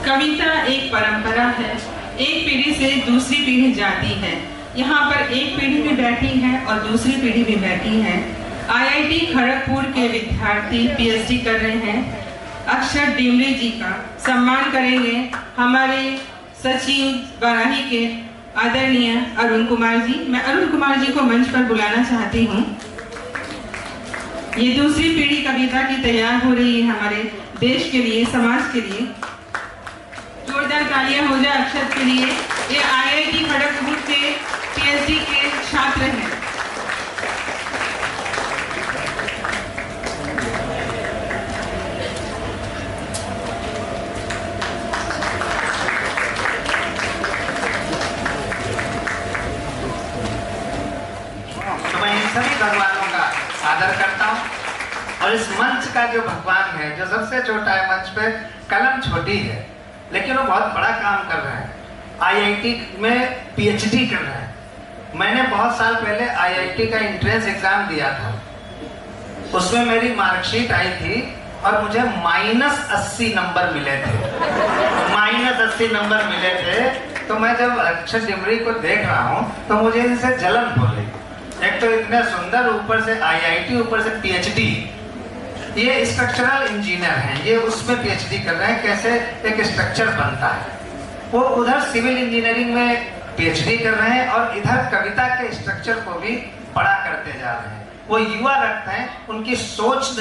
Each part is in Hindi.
कविता एक परंपरा है, एक पीढ़ी से दूसरी पीढ़ी जाती है। यहाँ पर एक पीढ़ी भी बैठी है और दूसरी पीढ़ी भी बैठी है। आईआईटी खड़गपुर के विद्यार्थी पीएचडी कर रहे हैं। अक्षर डिमरी जी का सम्मान करेंगे हमारे सचिव बाराही के आदरणीय अरुण कुमार जी। मैं अरुण कुमार जी को मंच पर बुलाना चाहती हूँ। ये दूसरी पीढ़ी कविता की तैयार हो रही है हमारे देश के लिए, समाज के लिए। जोरदार तालियां हो जाए अक्षर के लिए। ये आईआईटी खड़गपुर के पीएचडी के छात्र हैं। तो मैं इन सभी भगवानों का आदर करता हूँ और इस मंच का जो भगवान है, जो सबसे छोटा है मंच पे, कलम छोटी है लेकिन वो बहुत बड़ा काम कर रहा है। आईआईटी में पीएचडी कर रहा है। मैंने बहुत साल पहले आईआईटी का एंट्रेंस एग्जाम दिया था, उसमें मेरी मार्कशीट आई थी और मुझे -80 नंबर मिले थे। -80 नंबर मिले थे। तो मैं जब अक्षर डिमरी को देख रहा हूँ तो मुझे इनसे जलन हो रही। एक तो इतने सुंदर, ऊपर से आईआईटी, ऊपर से पीएचडी। ये स्ट्रक्चरल इंजीनियर हैं, ये उसमें पीएचडी कर रहे हैं, कैसे एक स्ट्रक्चर बनता है। वो उधर सिविल इंजीनियरिंग में पीएचडी कर रहे हैं और इधर कविता के स्ट्रक्चर को भी बड़ा करते जा रहे हैं। वो युवा रक्त हैं, उनकी सोच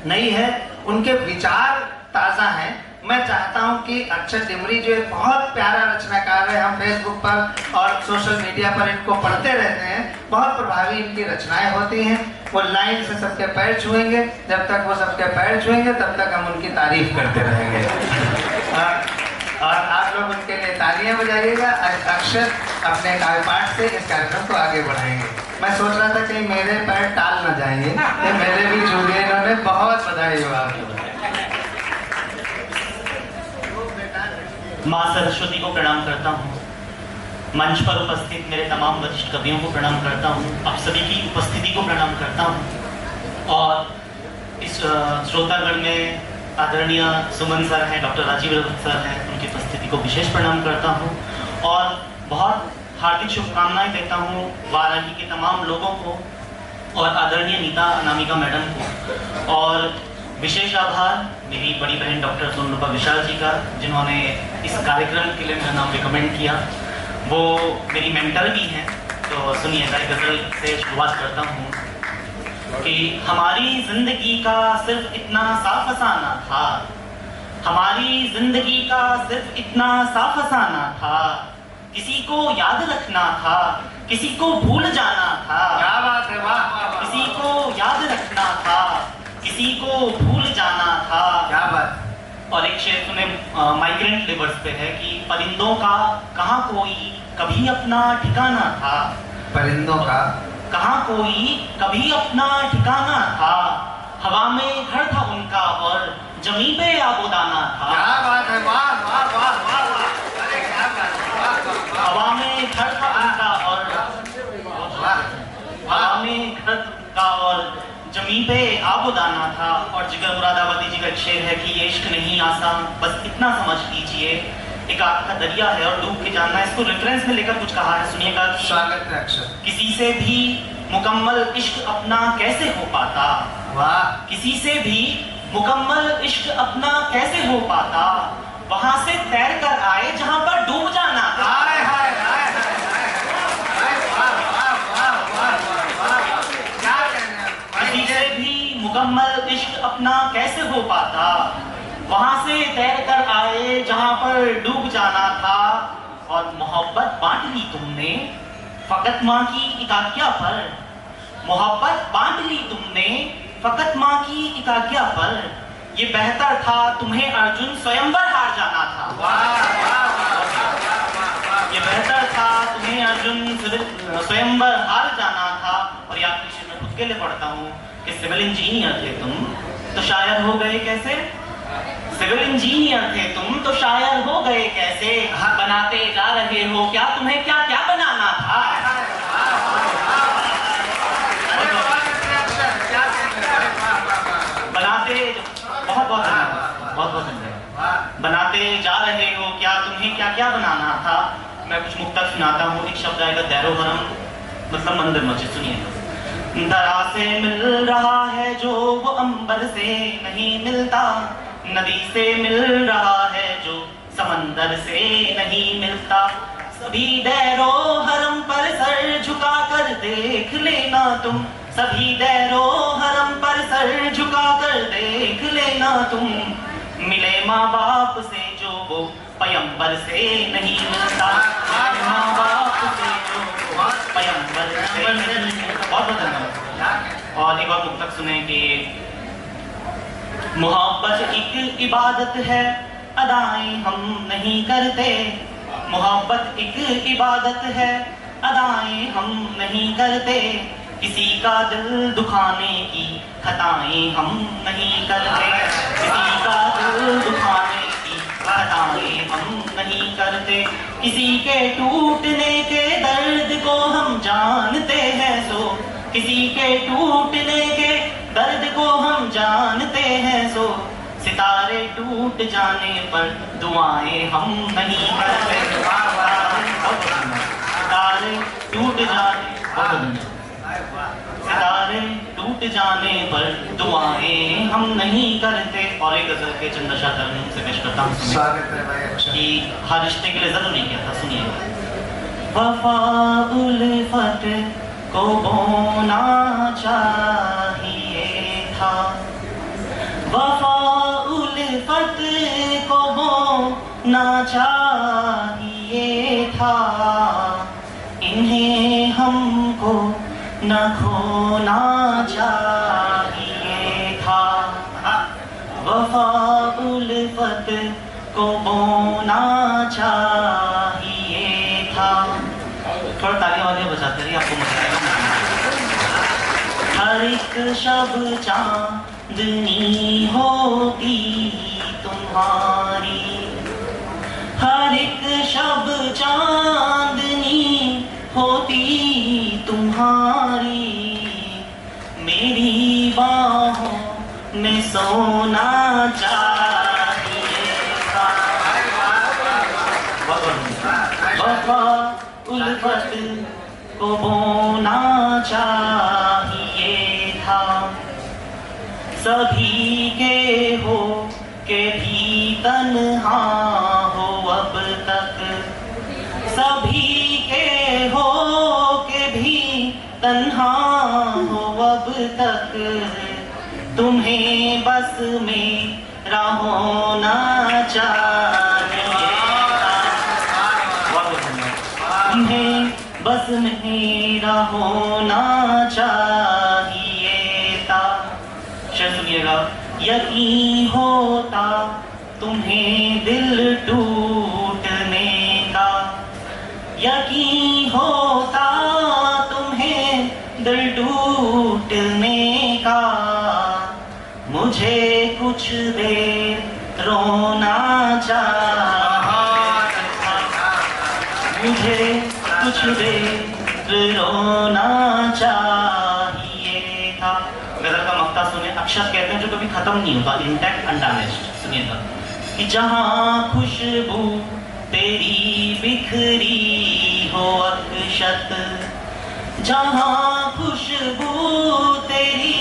नई है, उनके विचार ताज़ा हैं। मैं चाहता हूं कि अक्षर डिमरी जो एक बहुत प्यारा रचनाकार है, हम फेसबुक पर और सोशल मीडिया पर इनको पढ़ते रहते हैं, बहुत प्रभावी इनकी रचनाएं होती हैं। वो लाइन से सबके पैर छुएंगे, जब तक वो सबके पैर छुएंगे तब तक हम उनकी तारीफ करते रहेंगे। और आप लोग उनके लिए तालियां बजाइएगा। अक्षर अपने काव्य पाठ से इस कार्यक्रम को आगे बढ़ाएंगे। मैं सोच रहा था कि मेरे पैर टाल न जाएंगे, मेरे भी छू गए इन्होंने। बहुत बधाई हो आपको। माँ सरस्वती को प्रणाम करता हूँ। मंच पर उपस्थित मेरे तमाम वरिष्ठ कवियों को प्रणाम करता हूँ। आप सभी की उपस्थिति को प्रणाम करता हूँ। और इस श्रोतागण में आदरणीय सुमन सर हैं, डॉक्टर राजीव रघुवंशी सर हैं, उनकी उपस्थिति को विशेष प्रणाम करता हूँ और बहुत हार्दिक शुभकामनाएं देता हूँ वाराणसी के तमाम लोगों को और आदरणीय नीता अनामिका मैडम को। और विशेष आभार मेरी बड़ी बहन डॉक्टर सोनरूपा विशाल जी का, जिन्होंने इस कार्यक्रम के लिए मेरा नाम रिकमेंड किया। वो मेरी मेंटर भी हैं। तो सुनिएगा, एक गज़ल से शुरुआत करता हूँ कि हमारी जिंदगी का सिर्फ इतना सा फसाना था, हमारी जिंदगी का सिर्फ इतना सा फसाना था, किसी को याद रखना था, किसी को भूल जाना था। क्या बात है, वाह। किसी को याद रखना था, किसी को भूल जाना था। क्या बात। और एक शेर सुने माइग्रेंट लेबर्स पे है कि परिंदों का कहाँ कोई कभी अपना ठिकाना था। परिंदों का कहाँ कोई कभी अपना ठिकाना था, हवा में घर था उनका और जमीन पे आबोदाना था। क्या बात है, वाह वाह वाह वाह वाह। अरे क्या बात है, वाह वाह। हवा में घर था उनका और हवा में घर था और जमीन पे आबोदाना था। और जिगर मुरादाबादी जी का एक शेर है कि ये इश्क नहीं आसान, बस इतना समझ लीजिए, एक आग का दरिया है और डूब के जानना। इसको रेफरेंस में लेकर कुछ कहा है, सुनिएगा। स्वागत है अक्षर। किसी से भी मुकम्मल इश्क अपना कैसे हो पाता, वाह। किसी से भी मुकम्मल इश्क अपना कैसे हो पाता, वहां से तैर कर आए जहां पर डूब जाना था। हाय हाय हाय हाय, वाह वाह वाह वाह वाह। क्या कहना है। किसी से भी मुकम्मल इश्क अपना कैसे हो पाता, वहां से तैर कर आए जहां पर डूब जाना था। और मोहब्बत बांट ली तुमने फकत माँ की एकाग्या पर, मोहब्बत बांट ली तुमने फकत माँ की एकाग्या पर, ये बेहतर था तुम्हें अर्जुन स्वयंवर हार जाना था। ये बेहतर था तुम्हें अर्जुन स्वयंवर हार जाना था। और याद कीजिए, मैं खुद के लिए पढ़ता हूँ कि सिविल इंजीनियर थे तुम तो शायर हो गए कैसे, सिविल इंजीनियर थे तुम तो शायर हो गए कैसे, बनाते जा रहे हो क्या तुम्हें क्या क्या बनाना था। बनाते बहुत बहुत धन्यवाद, बहुत बहुत धन्यवाद। बनाते जा रहे हो, क्या तुम्हें क्या क्या बनाना था। मैं कुछ मुक्तक सुनाता हूँ। एक शब्द आएगा दैरोहरम, मतलब मंदिर मस्जिद। सुनिए। दरा से मिल रहा है जो वो अंबर से नहीं मिलता, नदी से मिल रहा है जो समंदर से नहीं मिलता। सभी दैरो हरम पर सर झुका कर देख लेना तुम, सभी दैरो हरम पर सर झुका कर देख लेना तुम। मिले माँ बाप से जो वो पयंबर से नहीं मिलता, माँ बाप से जो वो पयंबर से नहीं मिलता। बहुत धन्यवाद। और एक और मुक्तक सुने कि मोहब्बत एक इबादत है, अदाएं हम नहीं करते। मोहब्बत एक इबादत है, अदाएं हम नहीं करते। किसी का दिल दुखाने की खताएं हम नहीं करते, किसी का दिल दुखाने की खताएं हम नहीं करते। किसी के टूटने के दर्द को हम जानते हैं सो, किसी के टूटने के दर्द को हम जानते हैं सो। सितारे टूट जाने पर दुआएं हम नहीं करते, सितारे टूट जाने, सितारे टूट जाने पर दुआएं हम नहीं करते। और एक गजल के चंद अशा से पेश करता हूँ कि हर रिश्ते के लिए जरूर नहीं किया था। सुनिए। वफा उल्फत को बोना चाहिए था, वफा उल्फत को बोना चाहिए था। इन्हें हमको न खोना चाहिए था, वफा उल्फत को बोना चाहिए था। थोड़ा तालियां वालियां बजाते रहिए, आपको मजा आएगा। हर एक शब चांदनी होती तुम्हारी, हर एक शब चांदनी होती तुम्हारी। मेरी बाहों में सोना चाहिए था, वफा उल्फत को बोना चाहिए था। सभी के हो के भी तन्हा हो अब तक, सभी के हो के भी तन्हा हो अब तक। तुम्हें बस मेरा होना चाहिए, तुम्हें बस मेरा होना चाहिए था। शेर सुनिएगा। यकीन होता तुम्हें दिल टूटने का, यकीन होता तुम्हें दिल टूटने का। मुझे कुछ देर रोना चाहिए, मुझे कुछ देर रोना चाहिए था। गजल का मक्ता सुने। अक्षर कहते हैं जो कभी खत्म नहीं होता, इंटैक्ट अनडैमेज्ड। सुनिएगा कि जहाँ खुशबू तेरी बिखरी हो अक्षत, जहाँ खुशबू तेरी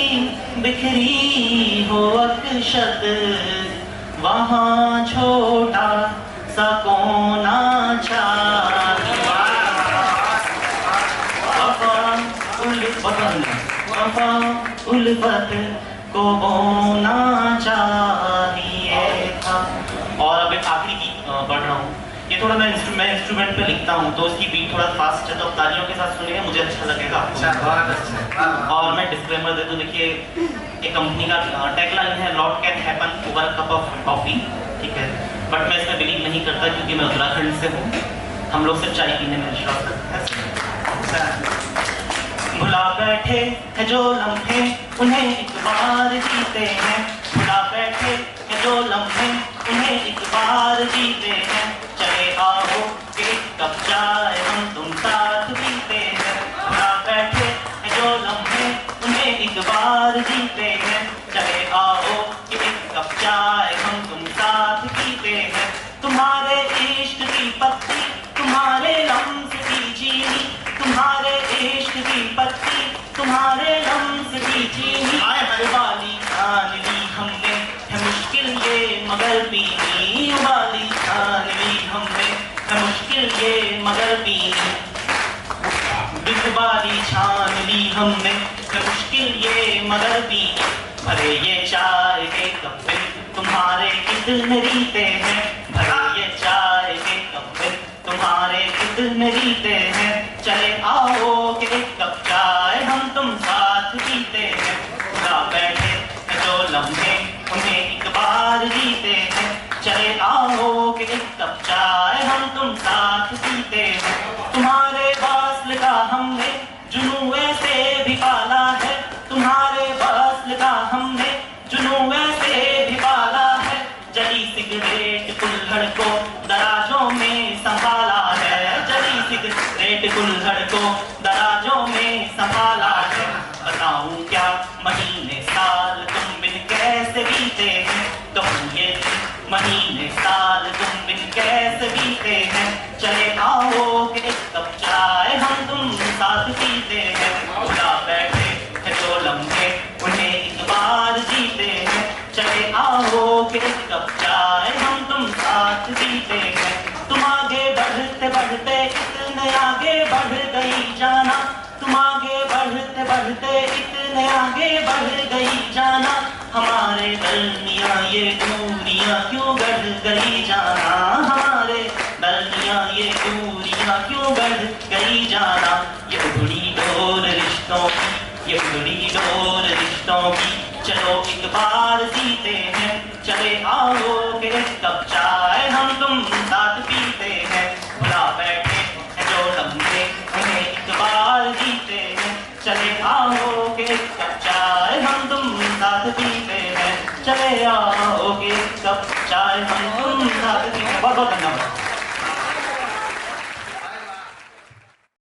बिखरी हो अक्षत। वहाँ छोटा सा कोना चाहिए, वफा उल्फत को बोना चाहिए था। और अब एक आखिरी गीत पढ़ रहा हूँ। ये थोड़ा मैं इंस्ट्रूमेंट पे लिखता हूँ तो इसकी बीट थोड़ा फास्ट है, तो तालियों के साथ सुनिए, मुझे अच्छा लगेगा आपको। और मैं डिस्क्लेमर दे दूँ, देखिए एक कंपनी का टैगलाइन है lot can happen over a cup of coffee, ठीक है, बट मैं इसमें बिलीव नहीं करता क्योंकि मैं उत्तराखंड से हूँ। हम लोग सिर्फ चाय पीने में विश्वास करते हैं। भुला बैठे हैं जो लम्हे उन्हें एक बार जीते हैं, भुला बैठे हैं जो लम्हे उन्हें एक बार जीते हैं। चले आओ कि एक कप चाय हम तुम साथ पीते हैं, भुला बैठे हैं जो लम्हे उन्हें एक बार जीते हैं। चले आओ कि एक कप चाय हम तुम साथ पीते हैं। पत्ती, तुम्हारे लम्स की चीनी, तुम्हारे इश्क की पत्ती, तुम्हारे लम्स की चीनी। उबाली छान ली हमने, है मुश्किल ये मगर पीनी, उबाली छान ली हमने, है मुश्किल ये मगर पीनी। उबाली छान ली हमने, है मुश्किल ये मगर पीनी। भरे ये चाय के कप में तुम्हारे कितने रीते हैं, भरे ये चाय के कप में तुम्हारे कितने रीते हैं। चले आओ कि एक कप चाय हम तुम साथ पीते हैं। खुदा बैठे हैं जो लम्हे उन्हें एक बार जीते हैं। चले आओ कि एक कप चाय हम तुम साथ पीते हैं। तुम्हारे वास्ल का हमने जुनून ऐसे भी पाला है, तुम्हारे वास्ल का हमने जुनून ऐसे भी पाला है। जली सिगरेट कुल्हड़ को दराजों में संभाला है, जली सिगरेट कुल्हड़ को दराजों में संभाला है। बताऊं क्या महीने साल तुम बिन कैसे बीते हैं, कहूं ये महीने साल तुम बिन कैसे बीते हैं। चले आओ कि एक कप चाय हम तुम साथ पीते हैं। खुदा बैठे है जो लम्हे उन्हें एक बार जीते हैं। चले आओ कि एक कप चाय हम तुम साथ पीते हैं। तुम आगे बढ़ते बढ़ते इतने आगे बढ़ गई जाना, तुम आगे बढ़ते बढ़ते इतने आगे बढ़ गई जाना। हमारे दरमियां ये दूरियां क्यों बढ़ गई जाना, हमारे दरमियां ये दूरियां क्यों बढ़ गई जाना। ये उगड़ी डोर रिश्तों की, ये उगड़ी डोर रिश्तों की, चलो एक बार जीते हैं। चले आओ कि एक कप चाय हम तुम साथ पीते हैं। भुला बैठे हैं जो लम्हे उन्हें एक बार जीते हैं। चले आओ कि एक कप चाय हम तुम साथ पीते हैं। चले आओ कि एक कप चाय हम तुम साथ पीते हैं। बहुत बहुत धन्यवाद।